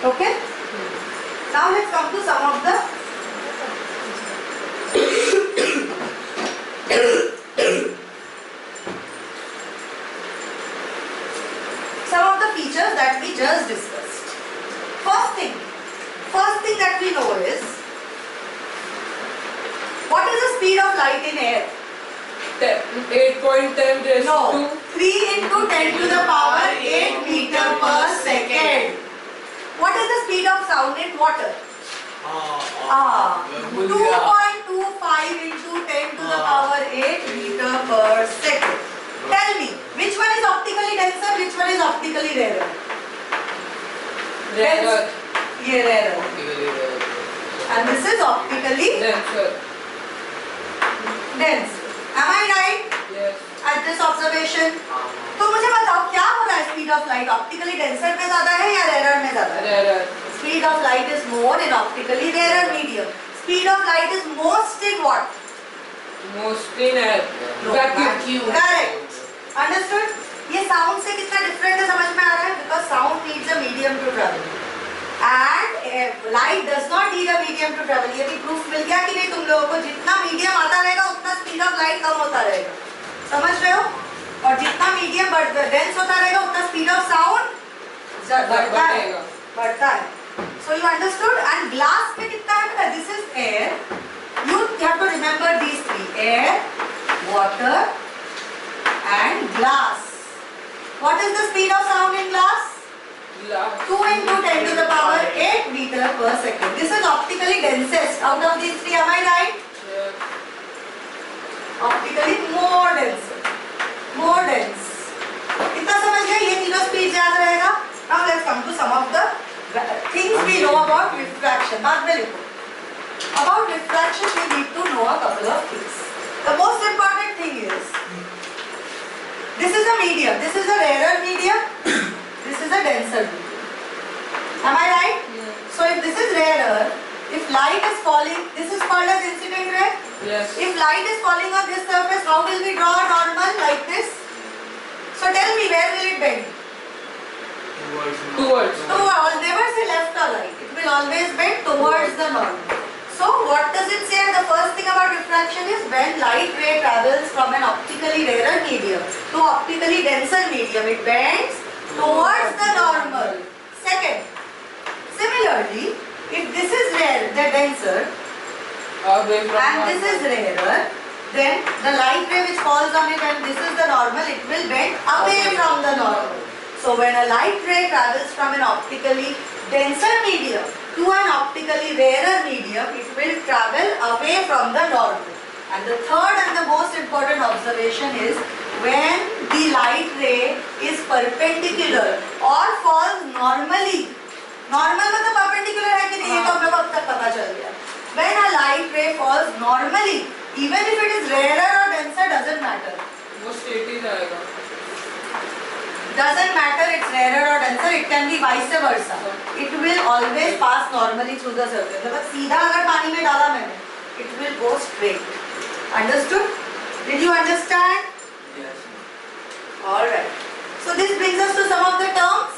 Okay? Now let's come to some of the features that we just discussed. First thing that we know is, what is the speed of light in air? 8.10 raised No, to 3 into 10 to the power 8 meter per second. What is the speed of sound in water? 2.25 into 10 to the power 8 meter per second. Tell me, which one is optically denser, which one is optically rarer? rarer. Yeah, rarer. And this is optically Denser. dense. Am I right? Yes. At this observation? तो मुझे बताओ क्या हो रहा है speed of light optically denser में ज्यादा है या रेरर में ज्यादा है? Rarer. Speed of light is more in optically rarer medium. Speed of light is most in what? Most in air. No, Vacuum. Correct. Understood? ये sound से कितना different है समझ में आ रहा है? Because sound needs a medium to travel. And light does not need a medium to travel. ये भी proof मिल गया कि नहीं तुम लोगों को? जितना medium आता रहेगा उतना speed of light कम होता रहेगा. समझ रहे हो? और जितना medium dense होता रहेगा उतना speed of sound बढ़ता है. So you understood? And glass में कितना है? This is air. You have to remember these three: air, water, and glass. What is the speed of sound in glass? 2 into 10 to the power 8 meter per second. This is optically densest out of these three. Am I right? Yes. Optically more dense. More dense. इतना समझ गए? ये तीनों speed याद रहेगा. Now let's come to some of the things we know about refraction. बाद में लिखो. About refraction we need to know a couple of things. The most important thing is, this is a medium. This is a rarer medium. This is a denser medium. Am I right? Yes. So if this is rarer, if light is falling, this is called as incident ray. Yes. If light is falling on this surface, how will we draw a normal like this? So tell me, where will it bend? Towards. I'll never say left or right. It will always bend towards the normal. So what does it say? The first thing about refraction is when light ray travels from an optically rarer medium to optically denser medium, it bends towards the normal. Second, similarly, if this is rare, the denser, Away from and this is rarer, then the light ray which falls on it and this is the normal, it will bend away from the normal. So when a light ray travels from an optically denser medium to an optically rarer medium, it will travel away from the normal. And the third and the most important observation is when the light ray is perpendicular or falls normally. Normal मतलब perpendicular है कि नहीं? ये तो हम लोग अब तक पता चल गया. When a light ray falls normally, even if it is rarer or denser, doesn't matter. वो straight ही जाएगा. Doesn't matter it's rarer or denser, it can be vice versa. It will always pass normally through the surface. मतलब सीधा अगर पानी में डाला मैंने, it will go straight. Understood? Did you understand? Yes. All right. So this brings us to some of the terms.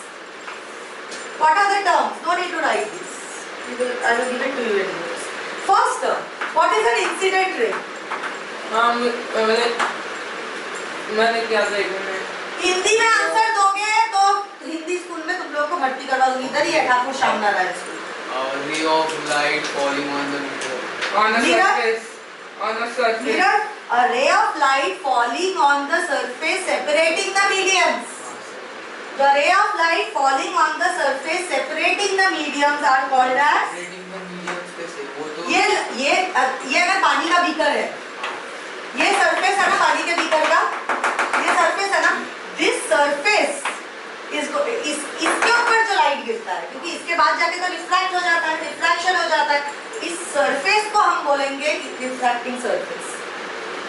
What are the terms? No need to write this. I will give it to you anyways. First term. What is an incident ray? हाँ मैंने क्या देखा? हिंदी में answer दोगे तो Hindi school में तुम लोगों को भर्ती करवा दूंगी. इधर ही है Thakur Shyamnarayan school. Ray of light falling on the mirror. On a Mirror? surface. On a surface. Mirror, a ray of light falling on the surface separating the mediums. The ray of light falling on the surface separating the mediums are called as. Separating the mediums कैसे? वो तो ये अगर पानी का beaker है, ये surface है ना पानी के बीकर का, ये सरफेस है ना. This surface इसके ऊपर जो लाइट गिरता है, क्योंकि इसके बाद जाके तो रिफ्रैक्ट हो जाता है, रिफ्रैक्शन हो जाता है. इस सरफेस को हम बोलेंगे refracting surface.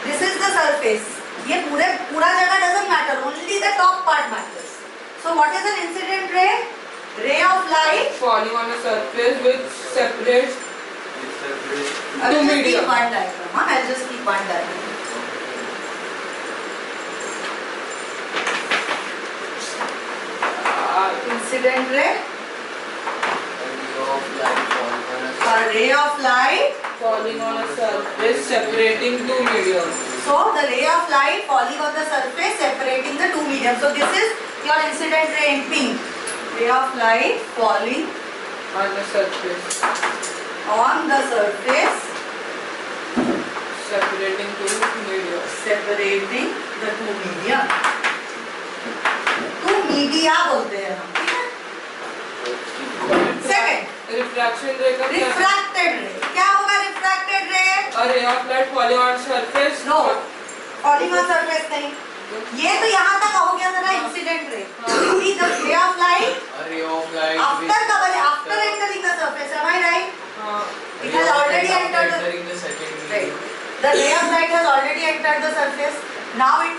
This is the surface. ये पूरा जगह doesn't matter, only the top part matters. So what is an incident ray? Ray of light falling on a surface which separates I'll two just medium. keep one diagram. I'll just keep one diagram. Incident ray ray of light falling on A ray of light a surface. falling on a surface separating two mediums. So the ray of light falling on the surface separating the two mediums. So this is your incident ray in pink. Ray of light falling On the surface on the surface separating two mediums. separating the two medium. Two media बोलते हैं हम, ठीक है? Second, Refraction ray का क्या? refracted ray. क्या होगा refracted ray? A ray of light falling on surface. No, falling on surface नहीं. ये तो यहाँ तक हो गया था ना incident ray. See the ray of light A ray of light after entering the surface. Am I right? हाँ. It has already entered the entering the second right. medium. The ray of light has already entered the surface. Now it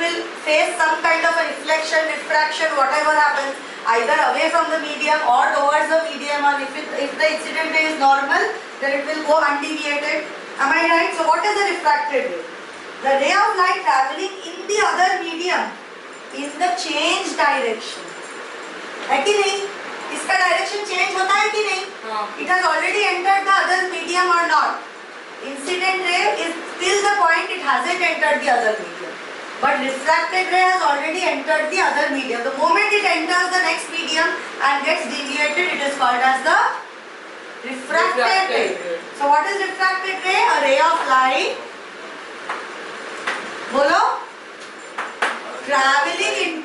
will face some kind of a reflection, refraction, whatever happens, either away from the medium or towards the medium. Or if the incident ray is normal, then it will go undeviated. Am I right? So what is the refracted ray? The ray of light traveling in the other medium in the change direction. है कि नहीं? इसका direction change होता है कि नहीं? हाँ. It has already entered the other medium or not? Incident ray is till the point it hasn't entered the other medium. But refracted ray has already entered the other medium. The moment it enters the next medium and gets deviated, it is called as the refracted ray. So what is refracted ray? A ray of light. बोलो. Traveling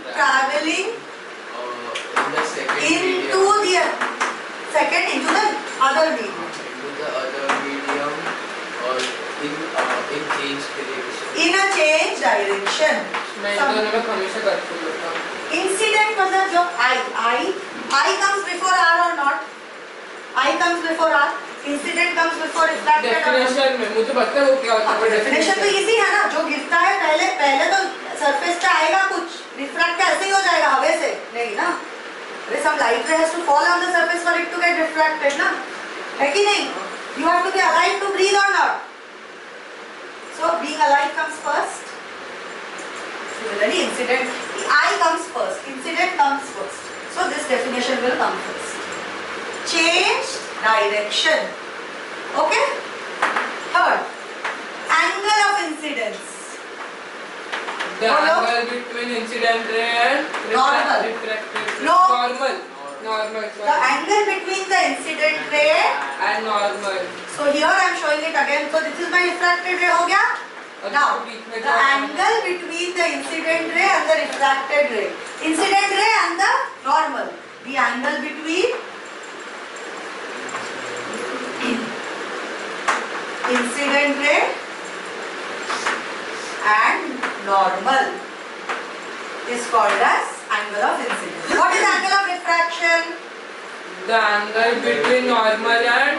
In the second into medium. the second into the other medium. Into the other medium or in change direction. In a change direction. मैं इन दोनों में हमेशा confuse होता हूँ. Incident मतलब जो I comes before R or not? I comes before R. Incident comes before refracted or not? Definition में मुझे पता है वो क्या होता है. Definition तो easy है ना, जो गिरता है पहले तो surface पे आएगा कुछ, refract ऐसे ही हो जाएगा हवे से, नहीं ना? Some light ray has to fall on the surface for it to get refracted ना, है कि नहीं? You have to be alive to breathe or not? So being alive comes first. Similarly, incident, I comes first, incident comes first. So this definition will come first. Change direction. Okay? Third, angle of incidence. The angle between incident ray and Normal. refracted ray. No. Normal. The angle between the incident ray. And normal. So here I am showing it again. So this is my refracted ray हो गया. Now the angle between the incident ray and the refracted ray. Incident ray and the normal. The angle between incident ray and normal is called as angle of incidence. What is angle of refraction? The angle between normal and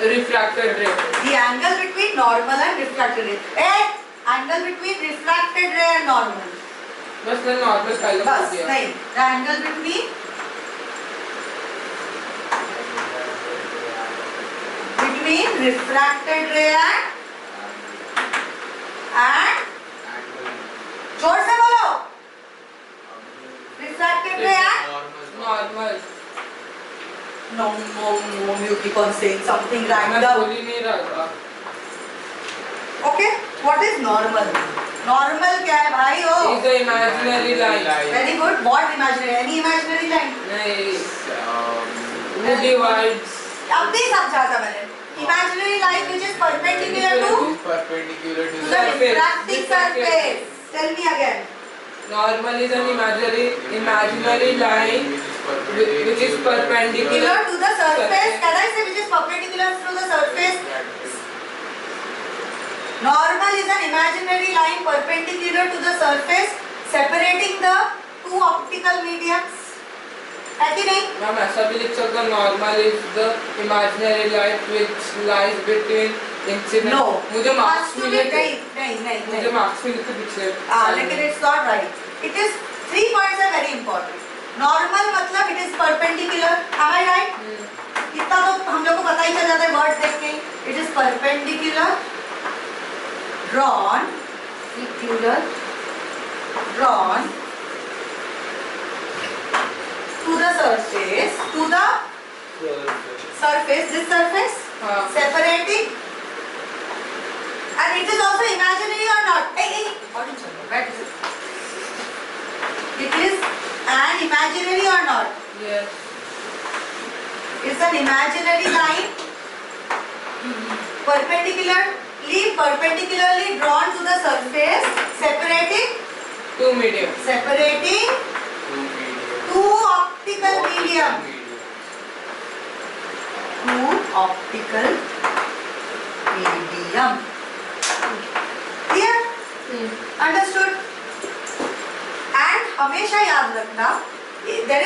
refracted ray. The angle between normal and refracted ray. Angle between refracted ray and normal. बस मैं normal पहले बोल बस दिया. नहीं. The angle between refracted ray and जोर से बोलो. Refracted ray and Normal. no, you keep on saying something मैं random. बोल ही नहीं रहा था. Okay, what is normal? Normal क्या है भाई? Is Oh, the imaginary line. very good. What imaginary? Any imaginary line? नहीं. Who divides? अब भी समझा था मैंने. Imaginary line which is perpendicular to perpendicular to the the refracting surface. Tell me again. Normal is an imaginary line which is perpendicular Perpendicular to the surface. Can I say which is perpendicular to the surface? Normal is an imaginary line perpendicular to the surface separating the two optical mediums. है कि नहीं? Ma'am ऐसा भी लिख सकता हूँ. Normal is the imaginary line which lies between incident. No. मुझे marks Has to be मिले थे. नहीं. मुझे marks मिले थे पिछले. लेकिन it's not right. It is 3 points are very important. Normal मतलब it is perpendicular. Am I right? इतना तो हम लोग को पता ही चल जाता है वर्ड देख के. It is perpendicular, drawn to the surface, to the surface, this surface, separating, and it is also imaginary or not? Hey, audience, where is it? It is an imaginary or not? Yes. It's an imaginary line, perpendicularly drawn to the surface, separating Two medium. two optical medium. Two optical medium. Clear? Understood? And हमेशा याद रखना, if there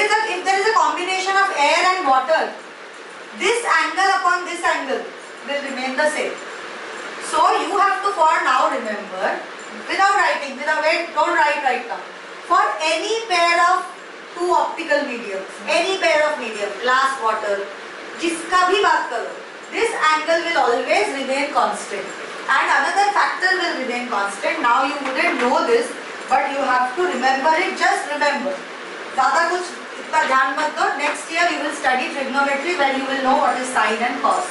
is a combination of air and water, this angle upon this angle will remain the same. So you have to for now remember, without writing, don't write right now. For any pair of two optical mediums, any pair of medium, glass, water, जिसका भी बात करो, this angle will always remain constant. And another factor will remain constant. Now you wouldn't know this, but you have to remember it. Just remember. ज़्यादा कुछ इतना ध्यान मत दो. Next year you will study trigonometry where you will know what is sine and cos.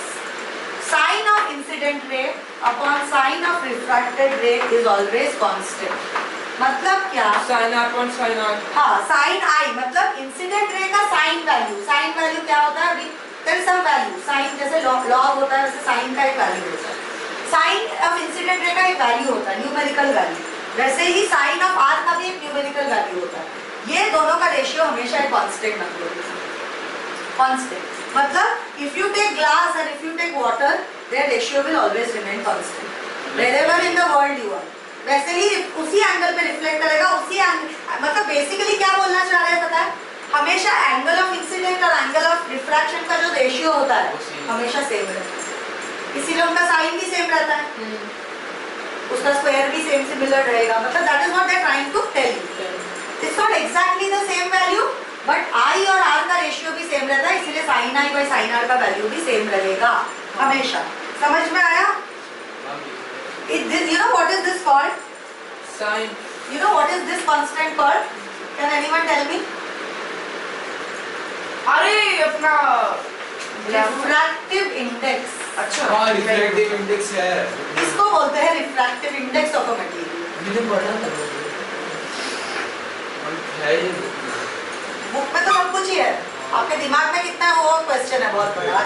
Sine of incident ray upon sine of refracted ray is always constant. मतलब क्या? Sin upon sin r. हाँ, sin I मतलब incident ray का sine value. Sine value क्या होता है? अभी there is some value. Sine जैसे लॉग होता है वैसे साइन का एक वैल्यू होता है. साइन ऑफ इंसिडेंट रे का एक वैल्यू होता है, न्यूमेरिकल वैल्यू. वैसे ही साइन ऑफ आर का भी एक न्यूमेरिकल वैल्यू होता है. ये दोनों का रेशियो हमेशा एक कांस्टेंट रखो. कांस्टेंट मतलब if you take glass and if you take water, their ratio will always remain constant. Wherever in the world you are. वैसे ही उसी एंगल पे रिफ्लेक्ट करेगा, उसी एंगल. मतलब बेसिकली क्या बोलना चाह रहे हैं पता है? हमेशा एंगल ऑफ इंसिडेंट और एंगल ऑफ रिफ्रैक्शन का जो रेशियो होता है हमेशा सेम रहता है. इसीलिए उनका साइन भी सेम रहता है, उसका स्क्वायर भी सेम सिमिलर रहेगा. मतलब that is what they are trying to tell you. It's not exactly the same value, but I और आर का रेशियो भी सेम रहता है, इसीलिए sine I by sine R का वैल्यू भी सेम रहेगा हमेशा. समझ में आया? You know what is this called? Sin. You know what is this constant called? Can anyone tell me? अरे अपना Refractive index. अच्छा. हाँ, refractive index है. इसको बोलते हैं refractive index of a material. मैंने पढ़ा था. है ये बुक में तो सब कुछ ही है. आपके दिमाग में कितना है वो क्वेश्चन है बहुत बड़ा.